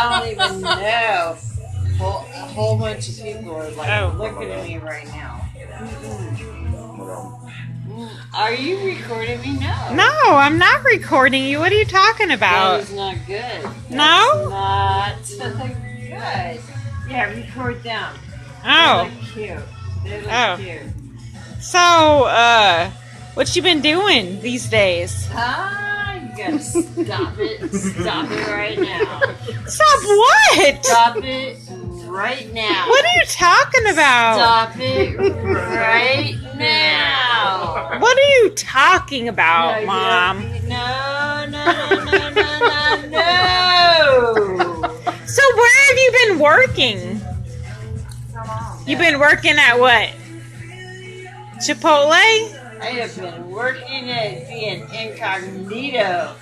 I don't even know. A whole bunch of people are like looking at me right now. Are you recording me? No, I'm not recording you. What are you talking about? That is not good. No? That's not good. Yeah, record them. Oh. They look cute. They look cute. So, what you been doing these days? You gotta stop it. Stop it right now. Stop what? Stop it right now. What are you talking about? Stop it right now. What are you talking about, Mom? No. So where have you been working? You been working at what? Chipotle? I have been working at being incognito.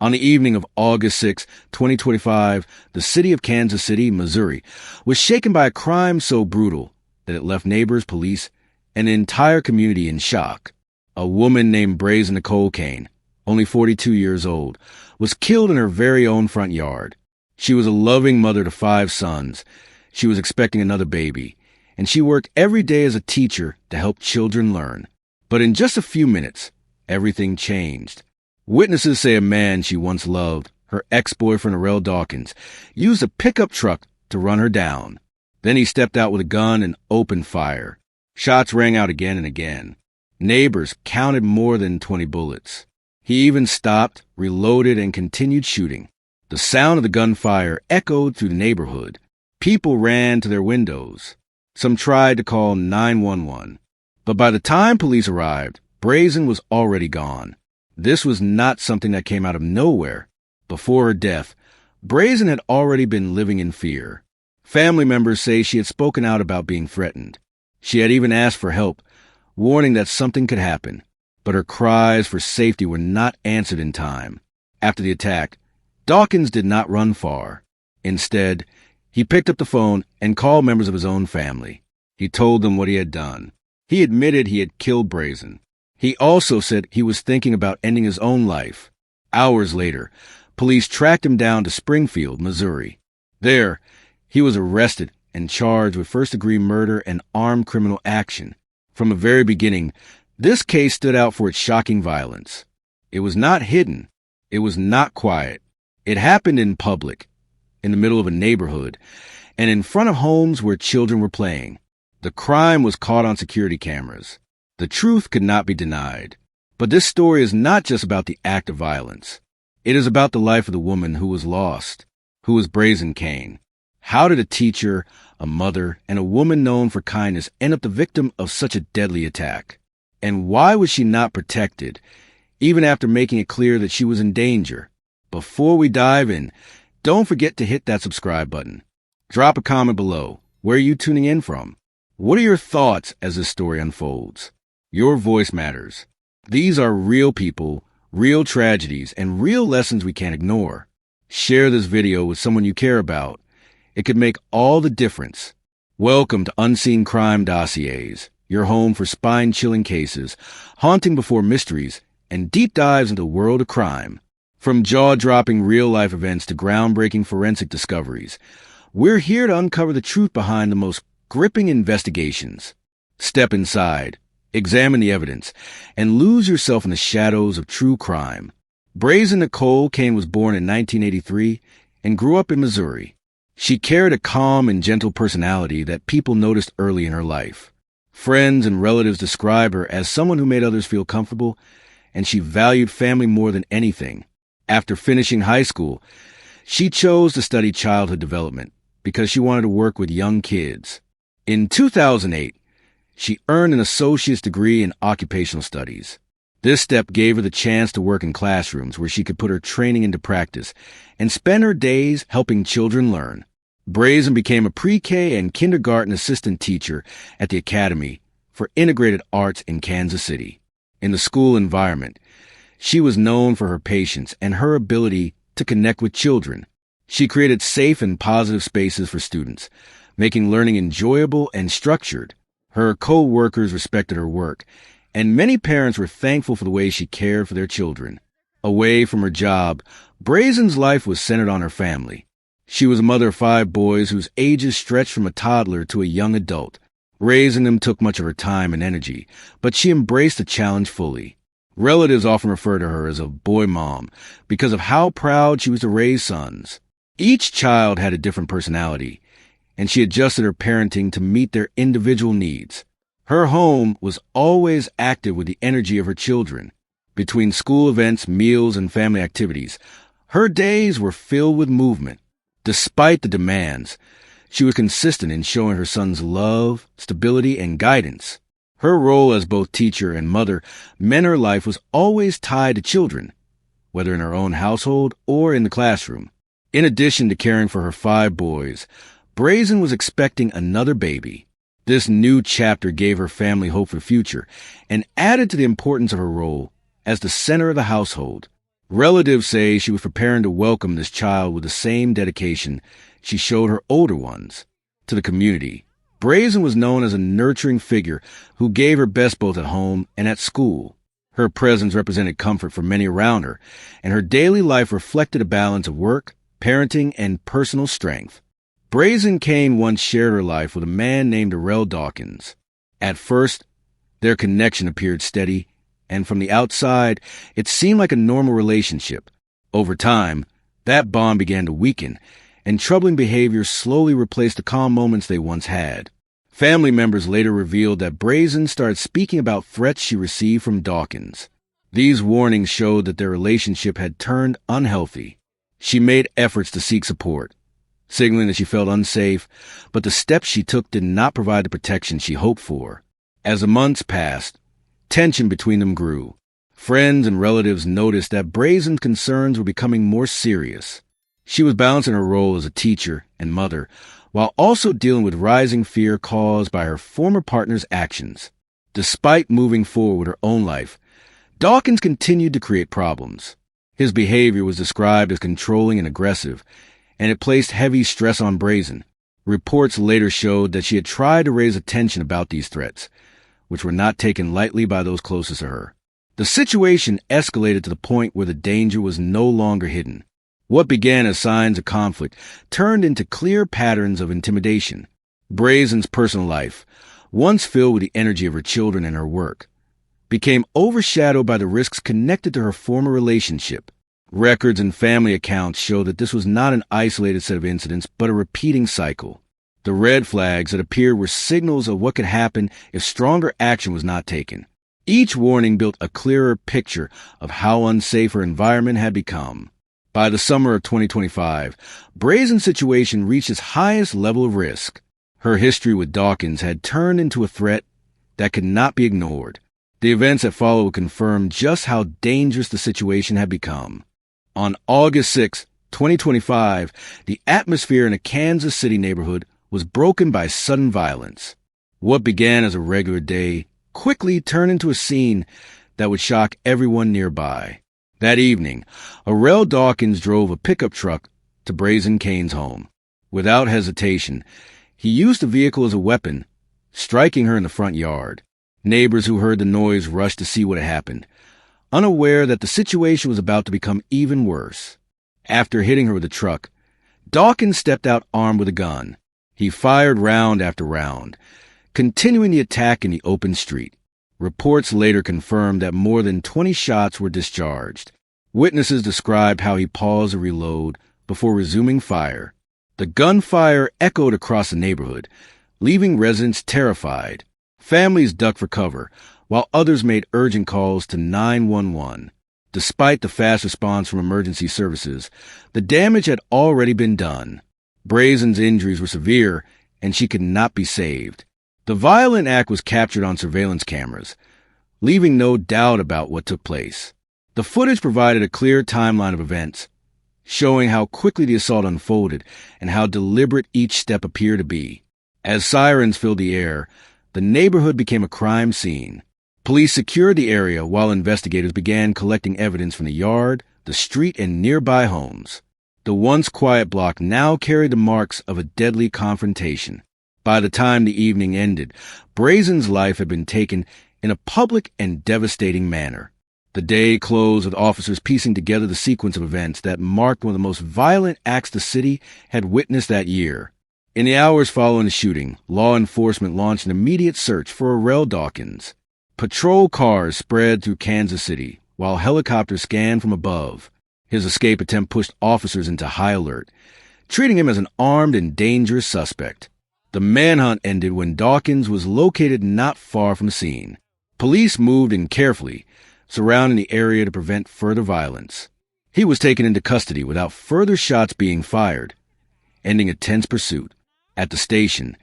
On the evening of August 6, 2025, the city of Kansas City, Missouri, was shaken by a crime so brutal that it left neighbors, police, and the entire community in shock. A woman named Braisen Nicole Kane, only 42 years old, was killed in her very own front yard. She was a loving mother to 5 sons. She was expecting another baby, and she worked every day as a teacher to help children learn. But in just a few minutes, everything changed. Witnesses say a man she once loved, her ex-boyfriend Arrell Dawkins, used a pickup truck to run her down. Then he stepped out with a gun and opened fire. Shots rang out again and again. Neighbors counted more than 20 bullets. He even stopped, reloaded, and continued shooting. The sound of the gunfire echoed through the neighborhood. People ran to their windows. Some tried to call 911. But by the time police arrived, Braisen was already gone. This was not something that came out of nowhere. Before her death, Braisen had already been living in fear. Family members say she had spoken out about being threatened. She had even asked for help, warning that something could happen. But her cries for safety were not answered in time. After the attack, Dawkins did not run far. Instead, he picked up the phone and called members of his own family. He told them what he had done. He admitted he had killed Braisen. He also said he was thinking about ending his own life. Hours later, police tracked him down to Springfield, Missouri. There, he was arrested and charged with first-degree murder and armed criminal action. From the very beginning, this case stood out for its shocking violence. It was not hidden. It was not quiet. It happened in public, in the middle of a neighborhood, and in front of homes where children were playing. The crime was caught on security cameras. The truth could not be denied. But this story is not just about the act of violence. It is about the life of the woman who was lost, who was Braisen Kane. How did a teacher, a mother, and a woman known for kindness end up the victim of such a deadly attack? And why was she not protected, even after making it clear that she was in danger? Before we dive in, don't forget to hit that subscribe button. Drop a comment below. Where are you tuning in from? What are your thoughts as this story unfolds? Your voice matters. These are real people, real tragedies, and real lessons we can't ignore. Share this video with someone you care about. It could make all the difference. Welcome to Unseen Crime Dossiers, your home for spine-chilling cases, haunting before mysteries, and deep dives into the world of crime. From jaw-dropping real-life events to groundbreaking forensic discoveries, we're here to uncover the truth behind the most gripping investigations. Step inside, examine the evidence, and lose yourself in the shadows of true crime. Braisen Nicole Kane was born in 1983 and grew up in Missouri. She carried a calm and gentle personality that people noticed early in her life. Friends and relatives describe her as someone who made others feel comfortable, and she valued family more than anything. After finishing high school, she chose to study childhood development because she wanted to work with young kids. In 2008, she earned an associate's degree in occupational studies. This step gave her the chance to work in classrooms where she could put her training into practice and spend her days helping children learn. Braisen became a pre-K and kindergarten assistant teacher at the Academy for Integrated Arts in Kansas City. In the school environment, she was known for her patience and her ability to connect with children. She created safe and positive spaces for students, making learning enjoyable and structured. Her co-workers respected her work, and many parents were thankful for the way she cared for their children. Away from her job, Braisen's life was centered on her family. She was a mother of 5 boys whose ages stretched from a toddler to a young adult. Raising them took much of her time and energy, but she embraced the challenge fully. Relatives often refer to her as a boy mom because of how proud she was to raise sons. Each child had a different personality, and she adjusted her parenting to meet their individual needs. Her home was always active with the energy of her children. Between school events, meals, and family activities, her days were filled with movement. Despite the demands, she was consistent in showing her sons love, stability, and guidance. Her role as both teacher and mother meant her life was always tied to children, whether in her own household or in the classroom. In addition to caring for her 5 boys, Braisen was expecting another baby. This new chapter gave her family hope for the future and added to the importance of her role as the center of the household. Relatives say she was preparing to welcome this child with the same dedication she showed her older ones. To the community, Braisen was known as a nurturing figure who gave her best both at home and at school. Her presence represented comfort for many around her, and her daily life reflected a balance of work, parenting, and personal strength. Braisen Kane once shared her life with a man named Arrell Dawkins. At first, their connection appeared steady, and from the outside, it seemed like a normal relationship. Over time, that bond began to weaken, and troubling behavior slowly replaced the calm moments they once had. Family members later revealed that Braisen started speaking about threats she received from Dawkins. These warnings showed that their relationship had turned unhealthy. She made efforts to seek support, signaling that she felt unsafe, but the steps she took did not provide the protection she hoped for. As the months passed, tension between them grew. Friends and relatives noticed that Braisen's concerns were becoming more serious. She was balancing her role as a teacher and mother, while also dealing with rising fear caused by her former partner's actions. Despite moving forward with her own life, Dawkins continued to create problems. His behavior was described as controlling and aggressive, and it placed heavy stress on Braisen. Reports later showed that she had tried to raise attention about these threats, which were not taken lightly by those closest to her. The situation escalated to the point where the danger was no longer hidden. What began as signs of conflict turned into clear patterns of intimidation. Braisen's personal life, once filled with the energy of her children and her work, became overshadowed by the risks connected to her former relationship. Records and family accounts show that this was not an isolated set of incidents, but a repeating cycle. The red flags that appeared were signals of what could happen if stronger action was not taken. Each warning built a clearer picture of how unsafe her environment had become. By the summer of 2025, Braisen's situation reached its highest level of risk. Her history with Dawkins had turned into a threat that could not be ignored. The events that followed confirmed just how dangerous the situation had become. On August 6, 2025, the atmosphere in a Kansas City neighborhood was broken by sudden violence. What began as a regular day quickly turned into a scene that would shock everyone nearby. That evening, Arrell Dawkins drove a pickup truck to Braisen Kane's home. Without hesitation, he used the vehicle as a weapon, striking her in the front yard. Neighbors who heard the noise rushed to see what had happened, unaware that the situation was about to become even worse. After hitting her with the truck, Dawkins stepped out armed with a gun. He fired round after round, continuing the attack in the open street. Reports later confirmed that more than 20 shots were discharged. Witnesses described how he paused to reload before resuming fire. The gunfire echoed across the neighborhood, leaving residents terrified. Families ducked for cover, while others made urgent calls to 911. Despite the fast response from emergency services, the damage had already been done. Braisen's injuries were severe, and she could not be saved. The violent act was captured on surveillance cameras, leaving no doubt about what took place. The footage provided a clear timeline of events, showing how quickly the assault unfolded and how deliberate each step appeared to be. As sirens filled the air, the neighborhood became a crime scene. Police secured the area while investigators began collecting evidence from the yard, the street, and nearby homes. The once quiet block now carried the marks of a deadly confrontation. By the time the evening ended, Braisen's life had been taken in a public and devastating manner. The day closed with officers piecing together the sequence of events that marked one of the most violent acts the city had witnessed that year. In the hours following the shooting, law enforcement launched an immediate search for Arrell Dawkins. Patrol cars spread through Kansas City, while helicopters scanned from above. His escape attempt pushed officers into high alert, treating him as an armed and dangerous suspect. The manhunt ended when Dawkins was located not far from the scene. Police moved in carefully, surrounding the area to prevent further violence. He was taken into custody without further shots being fired, ending a tense pursuit. At the station,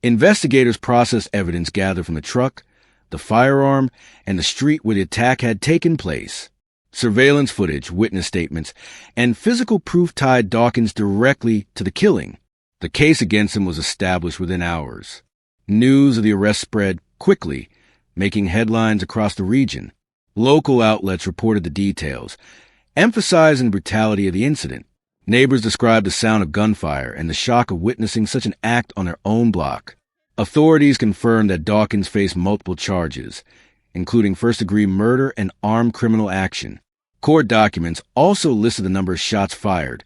investigators processed evidence gathered from the truck, the firearm, and the street where the attack had taken place. Surveillance footage, witness statements, and physical proof tied Dawkins directly to the killing. The case against him was established within hours. News of the arrest spread quickly, making headlines across the region. Local outlets reported the details, emphasizing the brutality of the incident. Neighbors described the sound of gunfire and the shock of witnessing such an act on their own block. Authorities confirmed that Dawkins faced multiple charges, including first-degree murder and armed criminal action. Court documents also listed the number of shots fired,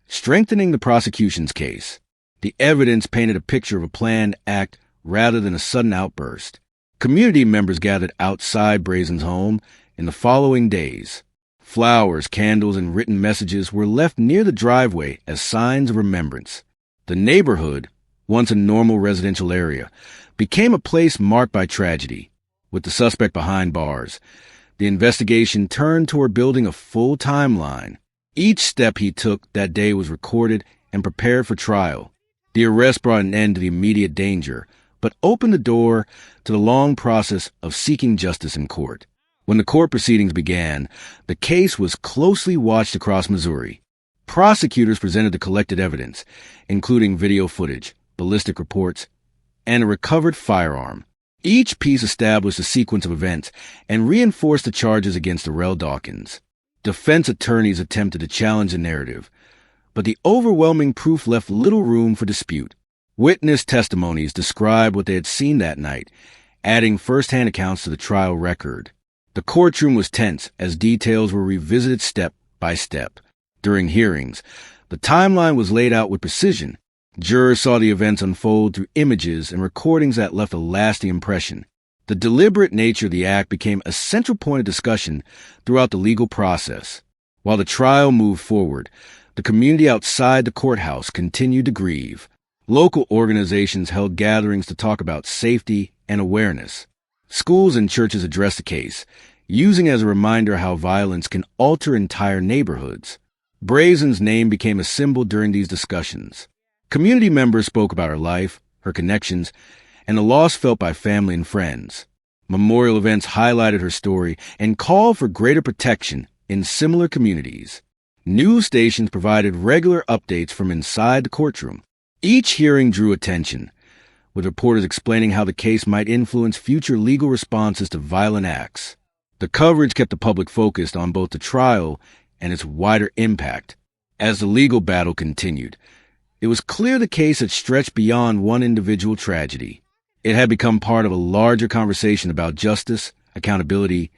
strengthening the prosecution's case. The evidence painted a picture of a planned act rather than a sudden outburst. Community members gathered outside Braisen's home in the following days. Flowers, candles, and written messages were left near the driveway as signs of remembrance. The neighborhood, once a normal residential area, became a place marked by tragedy. With the suspect behind bars, the investigation turned toward building a full timeline. Each step he took that day was recorded and prepared for trial. The arrest brought an end to the immediate danger, but opened the door to the long process of seeking justice in court. When the court proceedings began, the case was closely watched across Missouri. Prosecutors presented the collected evidence, including video footage, ballistic reports, and a recovered firearm. Each piece established a sequence of events and reinforced the charges against Arrell Dawkins. Defense attorneys attempted to challenge the narrative, but the overwhelming proof left little room for dispute. Witness testimonies described what they had seen that night, adding first-hand accounts to the trial record. The courtroom was tense as details were revisited step by step. During hearings, the timeline was laid out with precision. Jurors saw the events unfold through images and recordings that left a lasting impression. The deliberate nature of the act became a central point of discussion throughout the legal process. While the trial moved forward, the community outside the courthouse continued to grieve. Local organizations held gatherings to talk about safety and awareness. Schools and churches addressed the case, using as a reminder how violence can alter entire neighborhoods. Braisen's name became a symbol during these discussions. Community members spoke about her life, her connections, and the loss felt by family and friends. Memorial events highlighted her story and called for greater protection in similar communities. News stations provided regular updates from inside the courtroom. Each hearing drew attention, with reporters explaining how the case might influence future legal responses to violent acts. The coverage kept the public focused on both the trial and its wider impact. As the legal battle continued, it was clear the case had stretched beyond one individual tragedy. It had become part of a larger conversation about justice, accountability,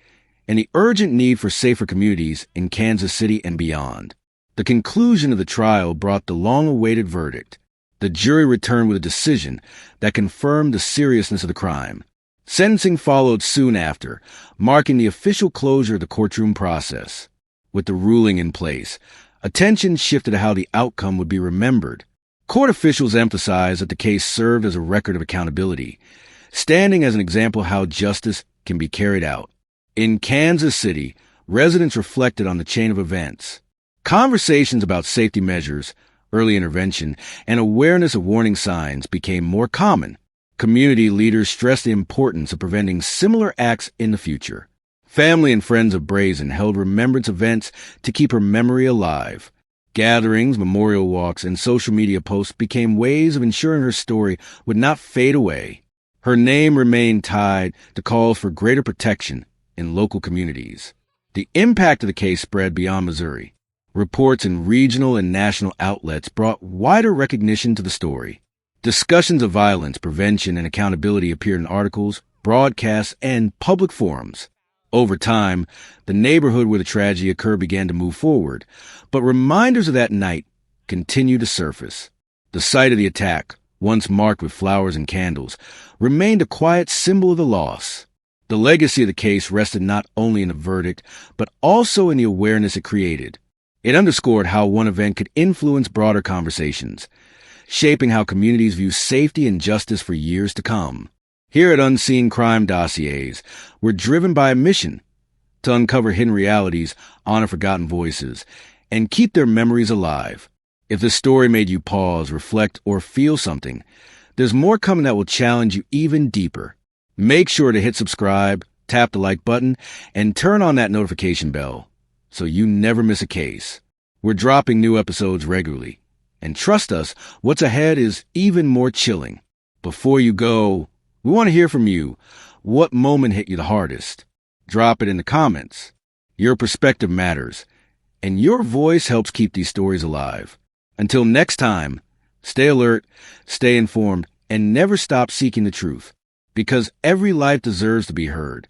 and the urgent need for safer communities in Kansas City and beyond. The conclusion of the trial brought the long-awaited verdict. The jury returned with a decision that confirmed the seriousness of the crime. Sentencing followed soon after, marking the official closure of the courtroom process. With the ruling in place, attention shifted to how the outcome would be remembered. Court officials emphasized that the case served as a record of accountability, standing as an example of how justice can be carried out. In Kansas City, residents reflected on the chain of events. Conversations about safety measures, early intervention, and awareness of warning signs became more common. Community leaders stressed the importance of preventing similar acts in the future. Family and friends of Braisen held remembrance events to keep her memory alive. Gatherings, memorial walks, and social media posts became ways of ensuring her story would not fade away. Her name remained tied to calls for greater protection in local communities. The impact of the case spread beyond Missouri. Reports in regional and national outlets brought wider recognition to the story. Discussions of violence, prevention, and accountability appeared in articles, broadcasts, and public forums. Over time, the neighborhood where the tragedy occurred began to move forward, but reminders of that night continued to surface. The site of the attack, once marked with flowers and candles, remained a quiet symbol of the loss. The legacy of the case rested not only in the verdict, but also in the awareness it created. It underscored how one event could influence broader conversations, shaping how communities view safety and justice for years to come. Here at Unseen Crime Dossiers, we're driven by a mission to uncover hidden realities, honor forgotten voices, and keep their memories alive. If this story made you pause, reflect, or feel something, there's more coming that will challenge you even deeper. Make sure to hit subscribe, tap the like button, and turn on that notification bell so you never miss a case. We're dropping new episodes regularly, and trust us, what's ahead is even more chilling. Before you go, we want to hear from you. What moment hit you the hardest? Drop it in the comments. Your perspective matters, and your voice helps keep these stories alive. Until next time, stay alert, stay informed, and never stop seeking the truth, because every life deserves to be heard.